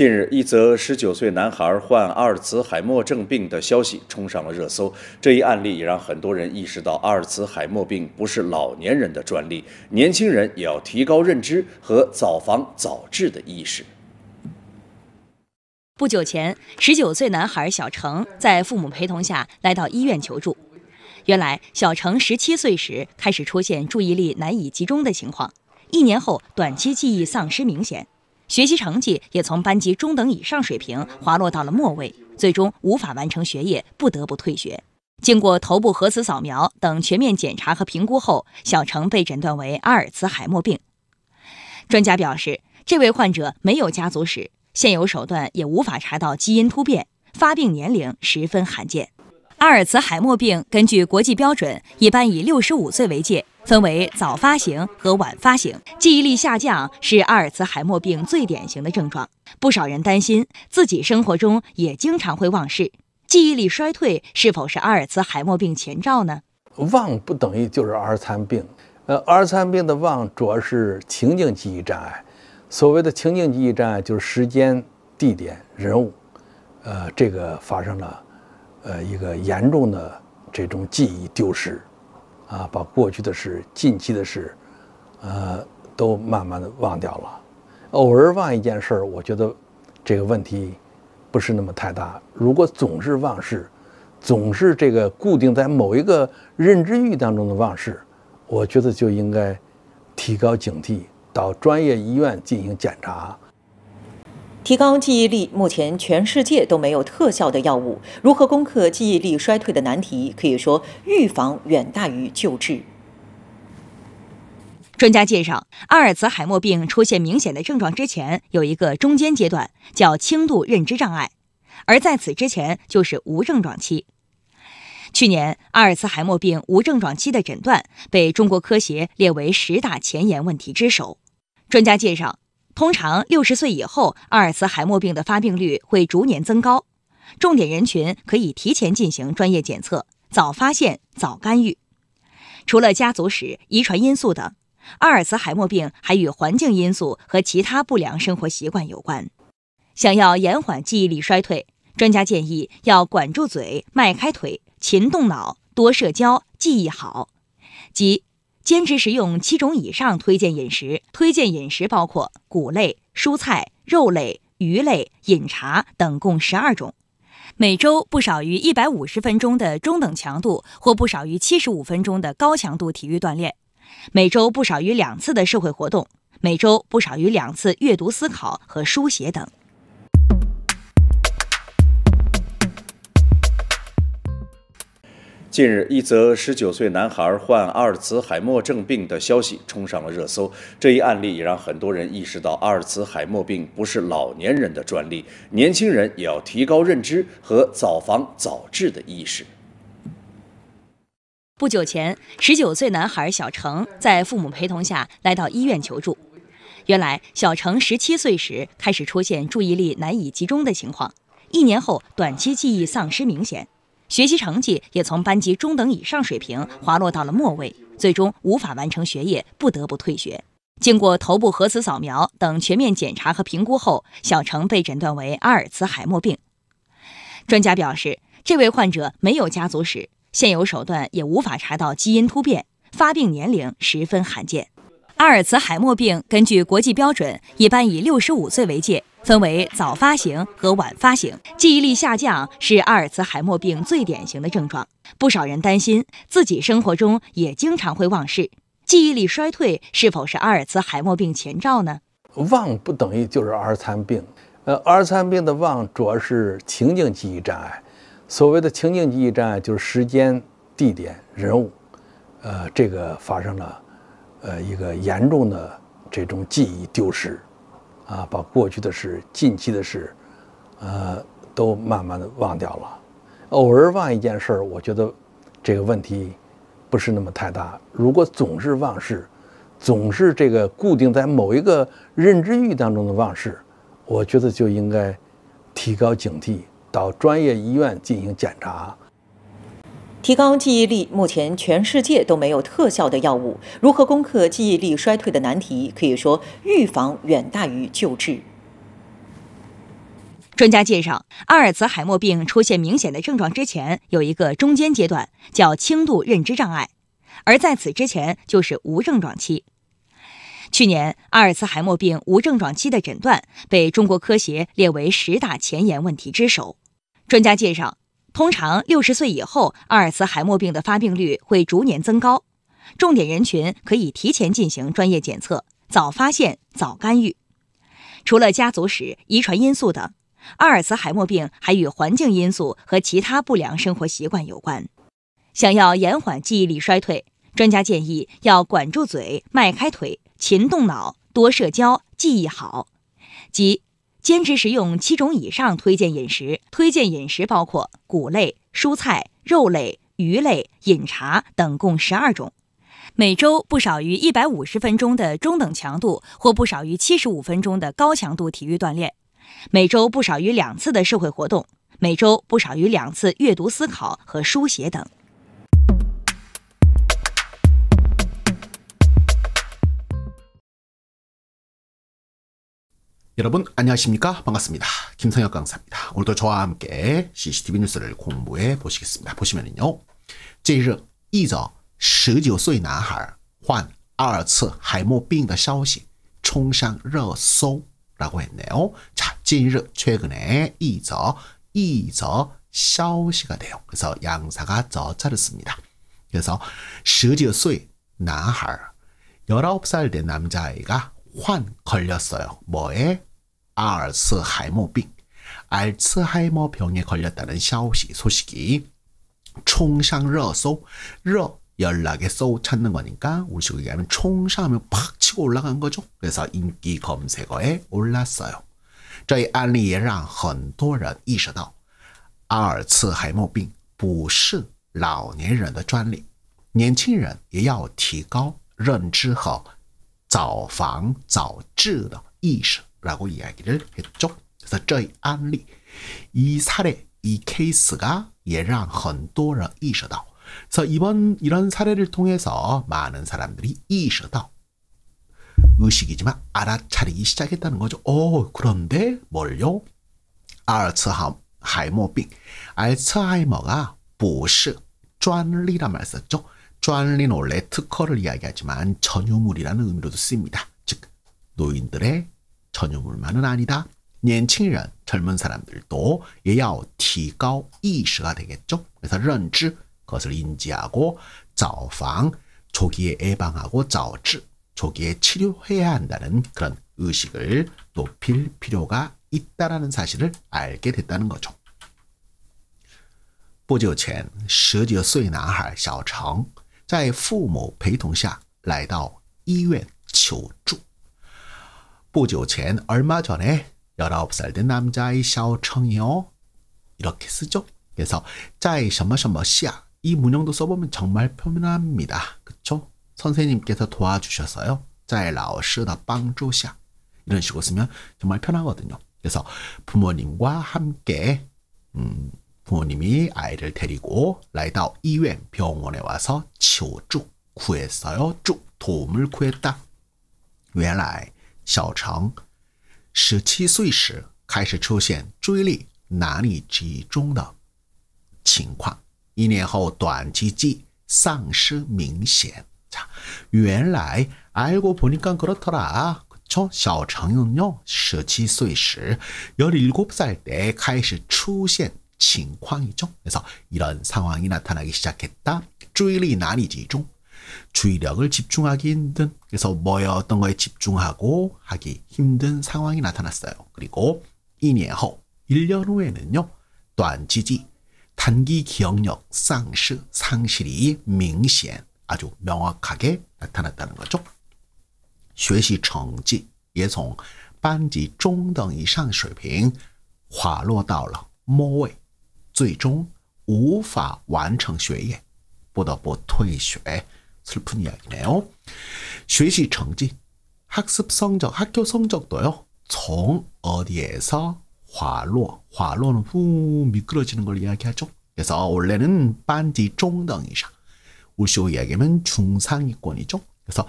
近日，一则19岁男孩患阿尔茨海默症病的消息冲上了热搜。这一案例也让很多人意识到，阿尔茨海默病不是老年人的专利，年轻人也要提高认知和早防早治的意识。不久前，19岁男孩小程在父母陪同下来到医院求助。原来，小程17岁时开始出现注意力难以集中的情况，1年后短期记忆丧失明显。学习成绩也从班级中等以上水平滑落到了末位，最终无法完成学业，不得不退学。经过头部核磁扫描等全面检查和评估后，小程被诊断为阿尔茨海默病。专家表示，这位患者没有家族史，现有手段也无法查到基因突变，发病年龄十分罕见。阿尔茨海默病根据国际标准，一般以65岁为界，分为早发型和晚发型。记忆力下降是阿尔茨海默病最典型的症状。不少人担心自己生活中也经常会忘事，记忆力衰退是否是阿尔茨海默病前兆呢？忘不等于就是阿尔茨海病。阿尔茨海病的忘主要是情境记忆障碍。所谓的情境记忆障碍就是时间、地点、人物，这个发生了一个严重的这种记忆丢失，把过去的事、近期的事，都慢慢的忘掉了。偶尔忘一件事儿，我觉得这个问题不是那么太大。如果总是忘事，总是这个固定在某一个认知域当中的忘事，我觉得就应该提高警惕，到专业医院进行检查。提高记忆力，目前全世界都没有特效的药物。如何攻克记忆力衰退的难题，可以说预防远大于救治。专家介绍，阿尔茨海默病出现明显的症状之前，有一个中间阶段，叫轻度认知障碍，而在此之前就是无症状期。去年，阿尔茨海默病无症状期的诊断被中国科协列为10大前沿问题之首。专家介绍，通常60岁以后，阿尔茨海默病的发病率会逐年增高。重点人群可以提前进行专业检测，早发现、早干预。除了家族史、遗传因素等，阿尔茨海默病还与环境因素和其他不良生活习惯有关。想要延缓记忆力衰退，专家建议要管住嘴、迈开腿、勤动脑、多社交、记忆好，即坚持食用7种以上推荐饮食。推荐饮食包括谷类、蔬菜、肉类、鱼类、饮茶等共12种。每周不少于150分钟的中等强度或不少于75分钟的高强度体育锻炼。每周不少于2次的社会活动。每周不少于2次阅读思考和书写等。近日，一则19岁男孩患阿尔茨海默症病的消息冲上了热搜。这一案例也让很多人意识到，阿尔茨海默病不是老年人的专利，年轻人也要提高认知和早防早治的意识。不久前，19岁男孩小程在父母陪同下来到医院求助。原来，小程17岁时开始出现注意力难以集中的情况，1年后短期记忆丧失明显。学习成绩也从班级中等以上水平滑落到了末位，最终无法完成学业，不得不退学。经过头部核磁扫描等全面检查和评估后，小程被诊断为阿尔茨海默病。专家表示，这位患者没有家族史，现有手段也无法查到基因突变，发病年龄十分罕见。阿尔茨海默病根据国际标准，一般以65岁为界，分为早发型和晚发型。记忆力下降是阿尔茨海默病最典型的症状。不少人担心自己生活中也经常会忘事，记忆力衰退是否是阿尔茨海默病前兆呢？忘不等于就是阿尔茨海病。阿尔茨海病的忘主要是情境记忆障碍。所谓的情境记忆障碍就是时间、地点、人物，这个发生了一个严重的这种记忆丢失，把过去的事、近期的事，都慢慢的忘掉了。偶尔忘一件事儿，我觉得这个问题不是那么太大。如果总是忘事，总是这个固定在某一个认知域当中的忘事，我觉得就应该提高警惕，到专业医院进行检查。提高记忆力，目前全世界都没有特效的药物。如何攻克记忆力衰退的难题，可以说预防远大于救治。专家介绍，阿尔茨海默病出现明显的症状之前，有一个中间阶段，叫轻度认知障碍，而在此之前就是无症状期。去年，阿尔茨海默病无症状期的诊断被中国科协列为10大前沿问题之首。专家介绍，通常60岁以后，阿尔茨海默病的发病率会逐年增高，重点人群可以提前进行专业检测，早发现、早干预。除了家族史、遗传因素等，阿尔茨海默病还与环境因素和其他不良生活习惯有关。想要延缓记忆力衰退，专家建议要管住嘴、迈开腿、勤动脑、多社交、记忆好，即坚持食用7种以上推荐饮食。推荐饮食包括谷类、蔬菜、肉类、鱼类、饮茶等共12种。每周不少于150分钟的中等强度或不少于75分钟的高强度体育锻炼。每周不少于2次的社会活动，每周不少于2次阅读思考和书写等。여러분 안녕하십니까? 반갑습니다. 김성혁 강사입니다. 오늘도 저와 함께 CCTV 뉴스를 공부해 보시겠습니다. 보시면은요. 近日一则19岁男孩患阿尔茨海默病的消息冲上热搜라고 했네요. 자, 近日 최근에 이则消息가 돼요. 그래서 양사가 저자를 씁니다. 그래서 19岁男孩 19살 된 남자아이가 걸렸어요. 뭐에? 아르츠하이머병. 알츠하이머병에 걸렸다는 소식이 총상热搜. 연락의 쏘 찾는 거니까 우리식으로 얘기하면 총상하면 팍 치고 올라간 거죠. 그래서 인기 검색어에 올랐어요. 这一案例也让很多人意识到阿尔茨海默病不是老年人的专利，年轻人也要提高认知和早防早治的意识라고 이야기를 했죠. 그래서 这一案例 이 사례, 이 케이스가 也让很多人意识到 그래서 이런 사례를 통해서 많은 사람들이 意识到 의식이지만 알아차리기 시작했다는 거죠. 그런데 뭘요? 알츠하이머병. 알츠하이머가 不是 专利란 말 썼죠. 专利는 원래 특허를 이야기하지만 전유물이라는 의미로도 쓰입니다. 즉 노인들의 전유물만은 아니다. 年轻人 젊은 사람들도 也要提高意识가 되겠죠. 그래서 认知 그것을 인지하고 早防 조기에 예방하고 早治 조기에 치료해야 한다는 그런 의식을 높일 필요가 있다라는 사실을 알게 됐다는 거죠. 不久前19岁男孩小程在父母陪同下来到医院求助. 不久前 얼마 전에 19살 된 남자의 小程이요. 이렇게 쓰죠. 그래서 在什么什么下 이 문형도 써보면 정말 편합니다. 그쵸? 선생님께서 도와주셔서요. 在老师的帮助下 이런 식으로 쓰면 정말 편하거든요. 그래서 부모님과 함께 부모님이 아이를 데리고 来到医院 병원에 와서 求助 구했어요. 쭉 도움을 구했다. 原来小程17岁时开始出现注意力难以集中的情况 1年后短期记丧失明显. 자, 原来 알고 보니까 그렇더라. 그쵸? 小程은요 17岁时 17살 때 开始出现 情况이죠. 그래서 이런 상황이 나타나기 시작했다. 注意力难以集中. 주의력을 집중하기 힘든. 그래서 어떤 거에 집중하고 하기 힘든 상황이 나타났어요. 그리고 1年后 1년 후에는요. 短期记 단기 기억력 상실이 明显 아주 명확하게 나타났다는 거죠. 学习成绩也从班级中等以上水平滑落到了末位，最终无法完成学业，不得不退学. 슬픈 이야기네요. 学习成绩 학습 성적, 학교 성적도요. 从 어디에서 滑落, 滑落는 미끄러지는 걸 이야기하죠. 그래서 원래는 반지 중등 이상, 우리식으로 이야기하면 중상위권이죠. 그래서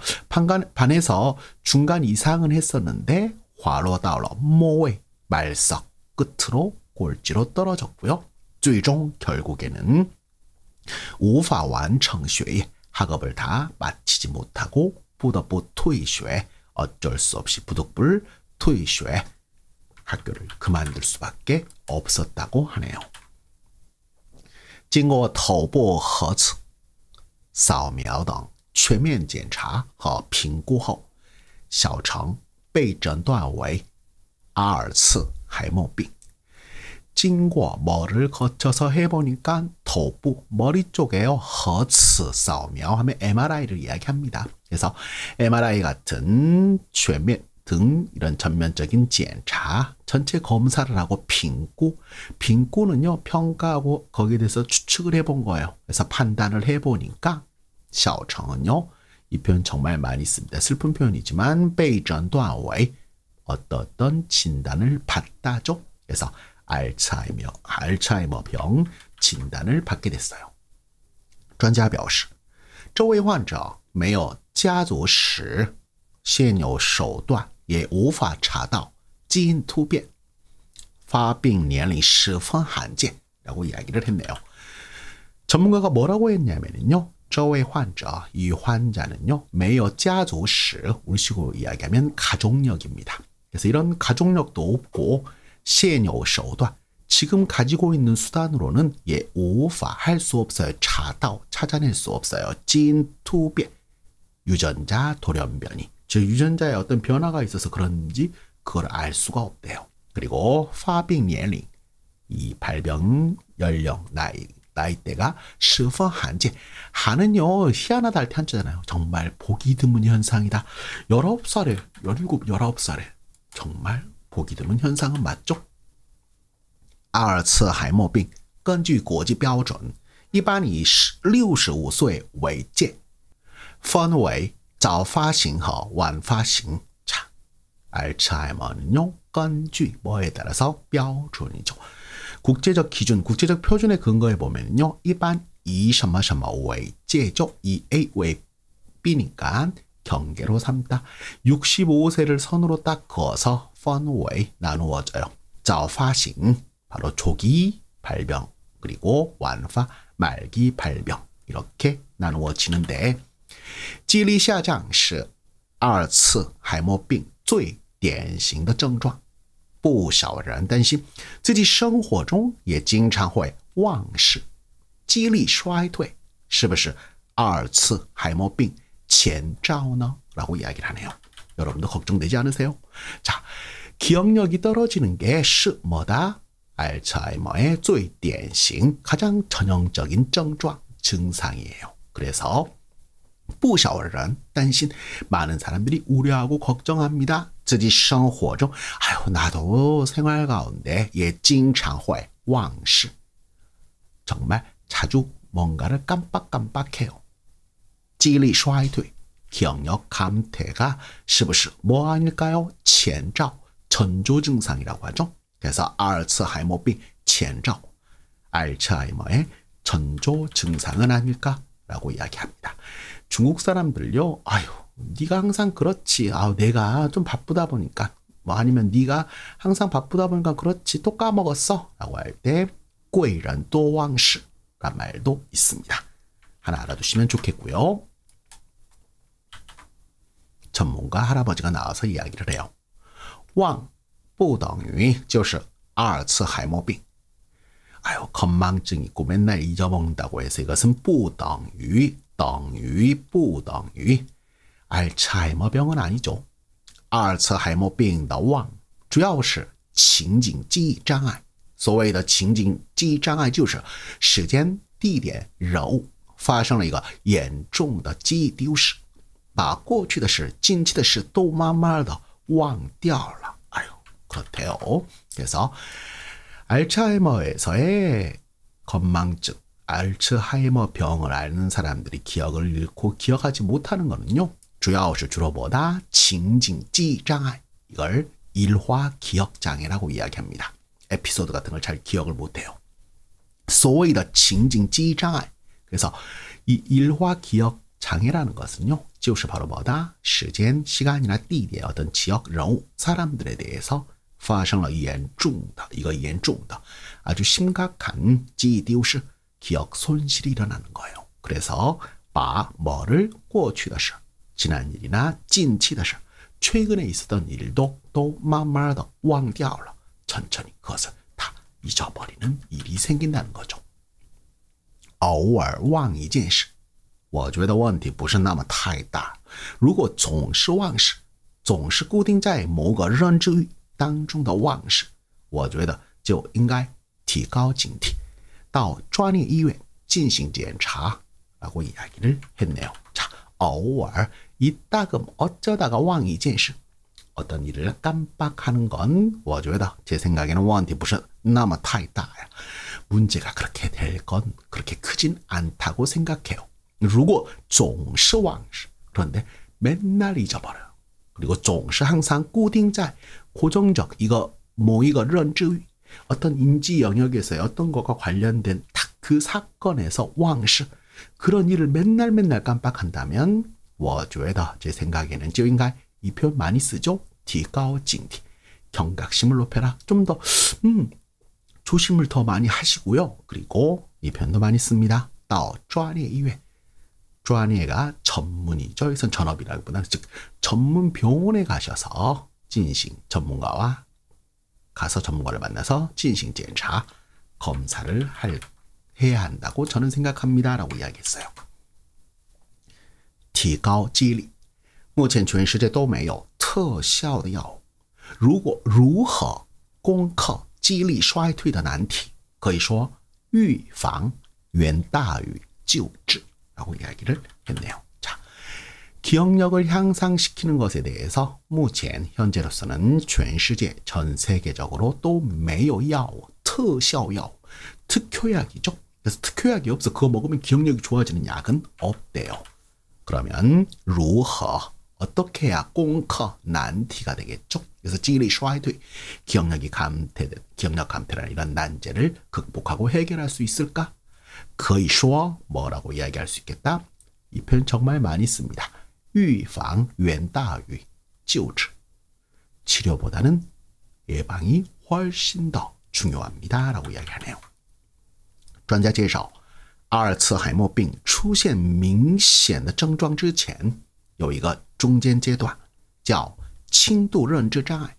반에서 중간 이상은 했었는데 滑落到了末位 말석, 끝으로 꼴찌로 떨어졌고요. 最终 결국에는 无法完成学业 학업을 다 마치지 못하고 不得不退学 어쩔 수 없이 부득불 退学 학교를 그만둘 수밖에 없었다고 하네요. 经过头部核磁扫描等全面检查和评估后，小程被诊断为阿尔茨海默病。经过뭐를 거쳐서 해보니까头部, 머리 쪽에요. 허츠扫描하면 MRI를 이야기합니다. 그래서 MRI 같은全面 등 이런 전면적인检查, 전체 검사를 하고评估.评估는요, 평가하고 거기에 대해서 추측을 해본 거예요. 그래서 판단을 해보니까 小程은요, 이 표현 정말 많이 씁니다. 슬픈 표현이지만 被诊断为 어떤 진단을 받다죠. 그래서 알츠하이머병 진단을 받게 됐어요. 专家表示，这位患者没有家族史，现有手段也无法查到基因突变，发病年龄十分罕见라고 이야기를 했네요. 전문가가 뭐라고 했냐면요. 这位患者, 이 환자는요, 没有家族史, 우리식으로 이야기하면 가족력입니다. 그래서 이런 가족력도 없고 现有手段, 지금 가지고 있는 수단으로는 예, 无法 할 수 없어요. 찾아낼 수 없어요. 基因突变, 유전자 돌연변이. 즉 유전자에 어떤 변화가 있어서 그런지 그걸 알 수가 없대요. 그리고 发病年龄, 이 발병 연령, 나이대가 十分罕见. 한은요, 희한하다 할 때 한자잖아요. 정말 보기 드문 현상이다. 19살에, 17, 19살에. 정말 보기 드문 현상은 맞죠? 阿尔茨海默病根据国际标准一般以65岁为界分为早发型和晚发型 자, 알츠하이머는요根据 뭐에 따라서标准이죠. 국제적 기준, 국제적 표준에 근거해 보면요 일반 이 什么什么为界죠. 이 A 왜 B니까 경계로 삼다. 65세를 선으로 딱 그어서 分为 나누어져요. 早发型 바로 조기 발병 그리고 완파 말기 발병 이렇게 나누어지는데 记忆力下降是阿尔茨海默病最典型的症状。不少人担心自己生活中也经常会忘事，记忆力衰退是不是阿尔茨海默病前兆呢? 라고 이야기를 하네요. 여러분도 걱정되지 않으세요? 자, 기억력이 떨어지는 게是 뭐다? 알츠하이머의 最典型 가장 전형적인症状 증상이에요. 그래서 不少人担心 많은 사람들이 우려하고 걱정합니다. 自己生活中 아유 나도 생활 가운데 예 经常会忘事 정말 자주 뭔가를 깜빡깜빡해요. 记忆力衰退 기억력 감퇴가 是不是 뭐 아닐까요? 前兆 전조 증상이라고 하죠. 그래서 알츠하이머병 前兆 알츠하이머의 전조 증상은 아닐까라고 이야기합니다. 중국 사람들요. 아유, 네가 항상 그렇지. 아유, 내가 좀 바쁘다 보니까 뭐 아니면 네가 항상 바쁘다 보니까 그렇지. 또 까먹었어. 라고 할 때 贵人多忘事 라는 말도 있습니다. 하나 알아두시면 좋겠고요. 전문가 할아버지가 나와서 이야기를 해요. 忘不等于就是阿尔茨海默病. 아유, 건망증 있고 맨날 잊어먹는다고 해서 이것은 不等于 不等于 알츠하이머병은 아니죠. 阿尔茨海默病的忘主要是情景记忆障碍。所谓的情景记忆障碍就是时间、地点、人物发生了一个严重的记忆丢失，把过去的事、近期的事都慢慢的忘掉了。 아유, 그렇대요. 그래서 알츠하이머에서의 건망증, 알츠하이머 병을 앓는 사람들이 기억을 잃고 기억하지 못하는 거는요. 주로 뭐다? 情景记忆障碍. 이걸 일화 기억 장애라고 이야기합니다. 에피소드 같은 걸 잘 기억을 못해요. 所谓的情景记忆障碍. 그래서 이 일화 기억 장애라는 것은요. 就是 바로 뭐다? 시간, 시간이나 地点 어떤 지역, 人物, 사람들에 대해서 发生了严重的아주 심각한记忆丢失 기억 손실이 일어나는 거예요. 그래서把 뭐를 过去的事 지난 일이나 近期的事 최근에 있었던 일도 또慢慢的忘掉了 천천히 그것을 다 잊어버리는 일이 생긴다는 거죠. 偶尔忘一件事我觉得问题不是那么太大如果总是忘事总是固定在某个认知域当中的忘事我觉得就应该提高警惕到专业医院进行检查라고 이야기를 했네요. 자, 偶尔 이따가 어쩌다가 忘一件事 어떤 일을 깜빡하는 건 我觉得 제 생각에는 问题不是那么太大 문제가 그렇게 될 건 그렇게 크진 않다고 생각해요. 如果总是忘事 그런데 맨날 잊어버려요. 그리고 总是 항상 固定在 고정적 이거认知域 어떤 인지 영역에서의 어떤 것과 관련된 딱 그 사건에서 忘事 그런 일을 맨날 깜빡한다면 我觉得 제 생각에는 就应该 이 표현 많이 쓰죠. 提高警惕 경각심을 높여라. 좀 더 조심을 더 많이 하시고요. 그리고 이 표현도 많이 씁니다. 到专业医院 专业가 전문이죠. 여기선 전업이라기보다는 즉 전문 병원에 가셔서 진행 전문가와 가서 전문가를 만나서 진행检查 검사를 해야 한다고 저는 생각합니다. 라고 이야기했어요. 提高记忆力目前全世界都没有特效的药物如果如何攻克记忆力衰退的难题可以说预防远大于救治 라고 이야기를 했네요. 자, 기억력을 향상시키는 것에 대해서 目前 현재로서는 全世界 전 세계적으로 또 没有药物特效药 특효약이죠. 그래서 특효약이 없어 그거 먹으면 기억력이 좋아지는 약은 없대요. 그러면 如何 어떻게 해야 攻克 난티가 되겠죠. 그래서 记忆力衰退 기억력 감퇴라는 이런 난제를 극복하고 해결할 수 있을까? 可以说 뭐라고 이야기할 수 있겠다. 이 표현 정말 많이 씁니다. 预防远大于救治 치료보다는 예방이 훨씬 더 중요합니다. 라고 이야기하네요. 专家介绍阿尔茨海默病出现明显的症状之前有一个中间阶段叫轻度认知障碍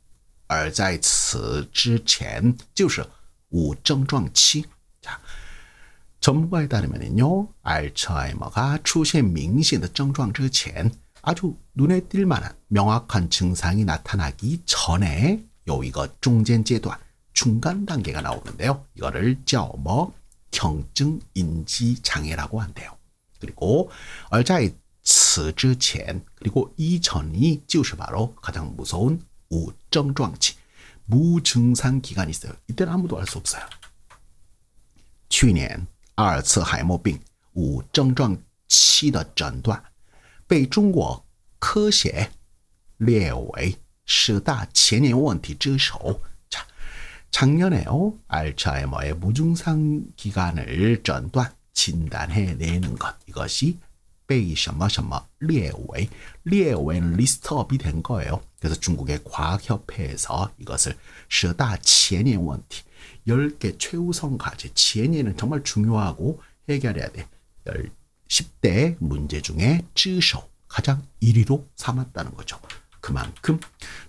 而在此之前就是无症状期 자, 전문가에 따르면요 알츠하이머가 出现明显的症状之前 아주 눈에 띌 만한 명확한 증상이 나타나기 전에 요 이거 중간阶段 중간 단계가 나오는데요. 이거를 叫뭐 경증 인지 장애라고 한대요. 그리고 而在此之前 그리고 이전이 就是 바로 가장 무서운 우症状期 무증상 기간이 있어요. 이때는 아무도 알 수 없어요. 去年阿尔茨海默病无症状期的诊断被中国科协列为10大前沿问题之首 자, 작년에요 알츠하이머의 무증상 기간을诊断 진단해내는 것 이것이 被什么什么列为리스트업이 된 거예요. 그래서 중국의 과학협회에서 이것을 10大前沿问题 10개 최우선 과제, 지혜는 정말 중요하고 해결해야 돼. 10대 문제 중에 之首 가장 1위로 삼았다는 거죠. 그만큼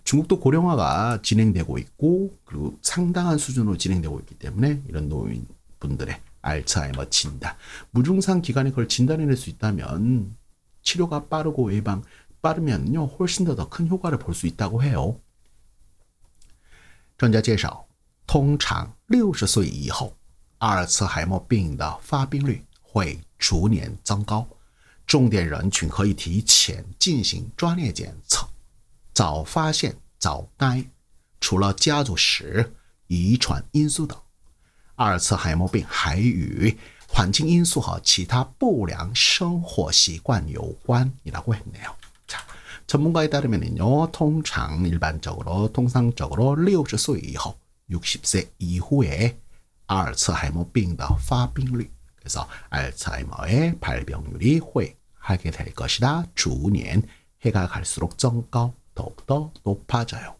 중국도 고령화가 진행되고 있고 그리고 상당한 수준으로 진행되고 있기 때문에 이런 노인분들의 알츠하이머 진단, 무증상 기간에 그걸 진단해낼 수 있다면 치료가 빠르고 예방 빠르면요 훨씬 더 큰 효과를 볼 수 있다고 해요. 专家介绍通常60岁以后阿尔茨海默病的发病率会逐年增高重点人群可以提前进行专业检测早发现早干预除了家族史遗传因素等阿尔茨海默病还与环境因素和其他不良生活习惯有关이라고 했네요. 자, 전문가에 따르면요, 통상적으로 60岁以后 60세 이후에阿尔茨海默病的发病率 그래서 알츠하이머의 발병률이 하게 될 것이다. 逐年 해가 갈수록 增高 더욱더 높아져요.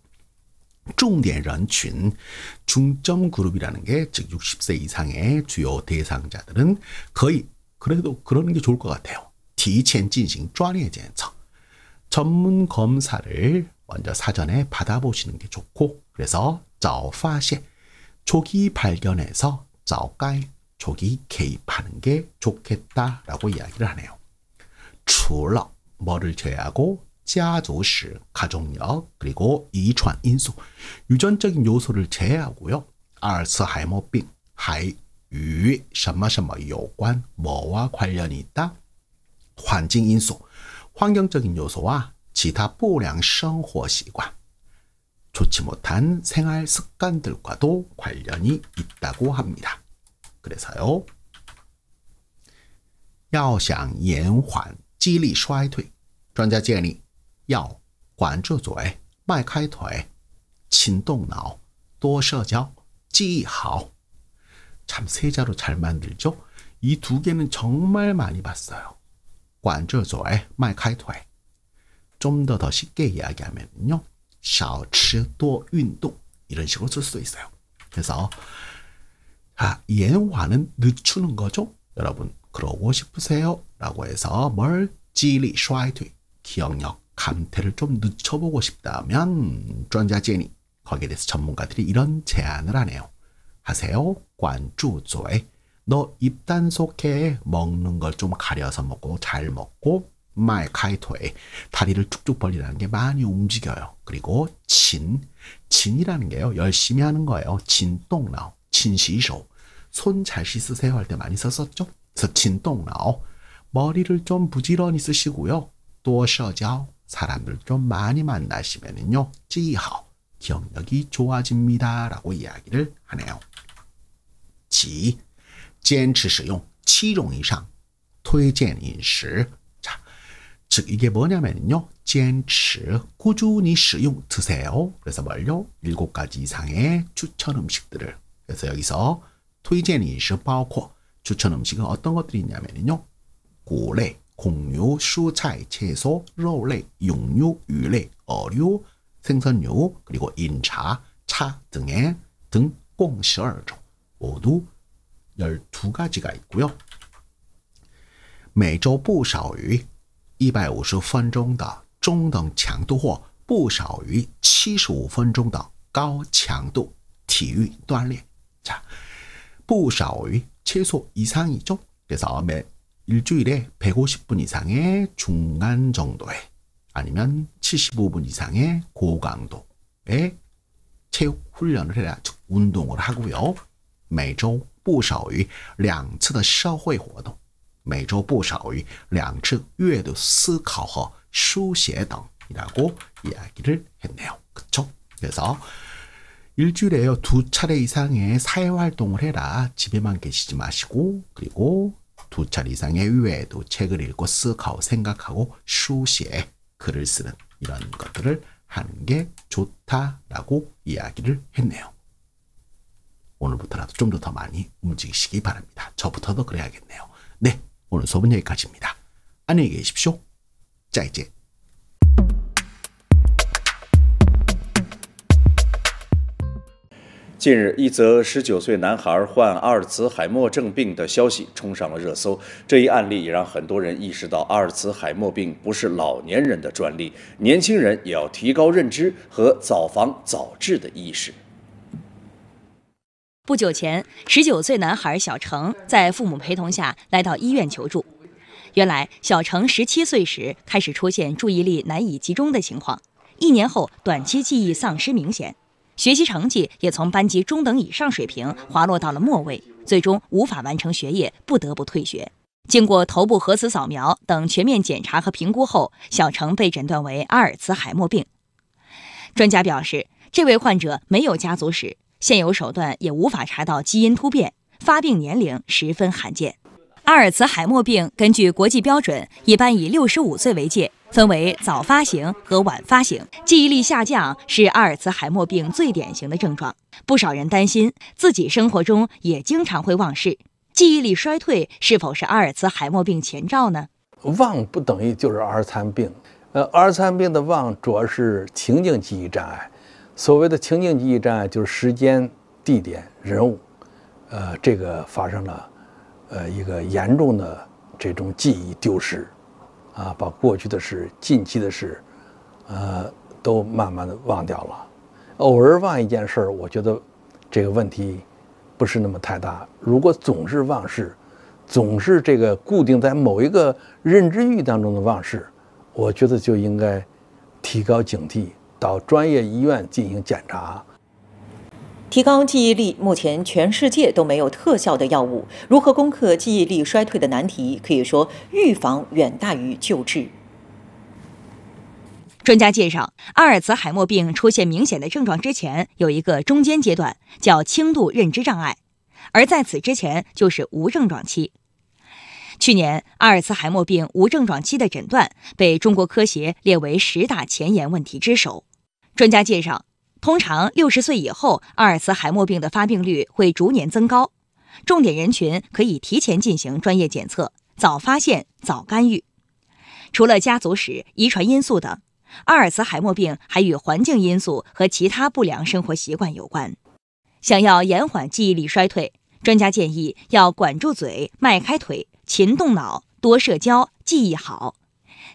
중대人群, 중점 그룹이라는 게 즉 60세 이상의 주요 대상자들은 거의 그래도 그러는 게 좋을 것 같아요. 提前进行专业检测. 전문 검사를 먼저 사전에 받아보시는 게 좋고, 그래서 早发现, 조기 발견해서 早该, 조기 개입하는 게 좋겠다라고 이야기를 하네요. 除了 뭐를 제외하고 家族史, 가족력, 그리고 遗传因素, 유전적인 요소를 제외하고요. 阿尔茨海默病还与什么什么有关, 뭐와 관련이 있다? 环境因素, 환경적인 요소와 기타 不良生活习惯, 좋지 못한 생활 습관들과도 관련이 있다고 합니다. 그래서요. 要想延缓肌力衰退, 专家建议要管住嘴, 迈开腿, 勤动脑, 多社交, 记忆好. 참 세자로 잘 만들죠? 이 두 개는 정말 많이 봤어요. 管住嘴, 迈开腿. 좀 더 쉽게 이야기하면요. 少吃多运动, 이런 식으로 쓸 수도 있어요. 그래서延缓은 늦추는 거죠. 여러분 그러고 싶으세요? 라고 해서 뭘? 记忆力衰退, 기억력 감퇴를 좀 늦춰보고 싶다면 专家建议, 거기에 대해서 전문가들이 이런 제안을 하네요. 하세요. 管住嘴. 너 입 단속해. 먹는 걸 좀 가려서 먹고 잘 먹고, 迈开腿, 다리를 쭉쭉 벌리라는 게 많이 움직여요. 그리고 진이라는 게요. 열심히 하는 거예요. 勤动脑, 勤洗手. 손 잘 씻으세요 할 때 많이 썼었죠. 그래서 勤动脑, 머리를 좀 부지런히 쓰시고요. 多社交, 사람들 좀 많이 만나시면은요. 记忆好, 기억력이 좋아집니다. 라고 이야기를 하네요. 即坚持使用7种以上推荐饮食. 자, 즉 이게 뭐냐면요. 坚持, 꾸준히 使用 드세요. 그래서 뭘요? 7가지 이상의 추천 음식들을. 그래서 여기서 推荐饮食包括 추천 음식은 어떤 것들이 있냐면요. 谷类, 곡류, 蔬菜, 채소, 肉类, 육류, 鱼类, 어류, 생선류, 그리고 인차, 차 등의 등 공 12종. 모두 12가지가 있고요. 每周不少于150分钟的中等强度或不少于75分钟的高强度体育锻炼. 자, 不少于 최소 이상이죠. 그래서 매 일주일에 150분 이상의 중간 정도의, 아니면 75분 이상의 고강도의 체육 훈련을 해라. 즉 운동을 하고요. 每周不少于2次的社会活动, 每周不少于2次阅读思考和书写 등이라고 이야기를 했네요. 그쵸? 그래서 일주일에요 2차례 이상의 사회활동을 해라. 집에만 계시지 마시고, 그리고 2차례 이상의 외에도 책을 읽고思考, 생각하고,书写, 글을 쓰는 이런 것들을 하는 게 좋다라고 이야기를 했네요. 오늘부터라도 좀 더 많이 움직이시기 바랍니다. 저부터도 그래야겠네요. 네, 오늘 수업은 여기까지입니다. 안녕히 계십시오. 再见. 近日，一则19岁男孩患阿尔茨海默症病的消息冲上了热搜。这一案例也让很多人意识到，阿尔茨海默病不是老年人的专利，年轻人也要提高认知和早防早治的意识。不久前，19岁男孩小程在父母陪同下来到医院求助。原来，小程17岁时开始出现注意力难以集中的情况，1年后短期记忆丧失明显。学习成绩也从班级中等以上水平滑落到了末位，最终无法完成学业，不得不退学。经过头部核磁扫描等全面检查和评估后，小程被诊断为阿尔茨海默病。专家表示，这位患者没有家族史，现有手段也无法查到基因突变，发病年龄十分罕见。阿尔茨海默病根据国际标准，一般以65岁为界，分为早发型和晚发型。记忆力下降是阿尔茨海默病最典型的症状。不少人担心自己生活中也经常会忘事，记忆力衰退是否是阿尔茨海默病前兆呢？忘不等于就是阿尔茨海默病。阿尔茨海默病的忘主要是情境记忆障碍，所谓的情境记忆障碍就是时间、地点、人物，这个发生了一个严重的这种记忆丢失，把过去的事、近期的事，都慢慢的忘掉了。偶尔忘一件事儿，我觉得这个问题不是那么太大。如果总是忘事，总是这个固定在某一个认知域当中的忘事，我觉得就应该提高警惕，到专业医院进行检查。提高记忆力，目前全世界都没有特效的药物。如何攻克记忆力衰退的难题，可以说预防远大于救治。专家介绍，阿尔茨海默病出现明显的症状之前，有一个中间阶段，叫轻度认知障碍，而在此之前就是无症状期。去年，阿尔茨海默病无症状期的诊断被中国科协列为10大前沿问题之首。专家介绍，通常60岁以后，阿尔茨海默病的发病率会逐年增高，重点人群可以提前进行专业检测，早发现、早干预。除了家族史、遗传因素等，阿尔茨海默病还与环境因素和其他不良生活习惯有关。想要延缓记忆力衰退，专家建议要管住嘴、迈开腿、勤动脑、多社交、记忆好，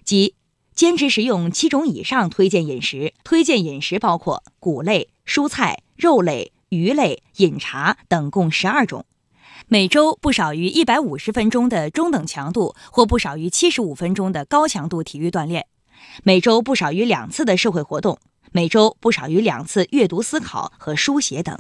即坚持食用7种以上推荐饮食。推荐饮食包括谷类、蔬菜、肉类、鱼类、饮茶等共12种。每周不少于150分钟的中等强度或不少于75分钟的高强度体育锻炼，每周不少于2次的社会活动，每周不少于2次阅读思考和书写等。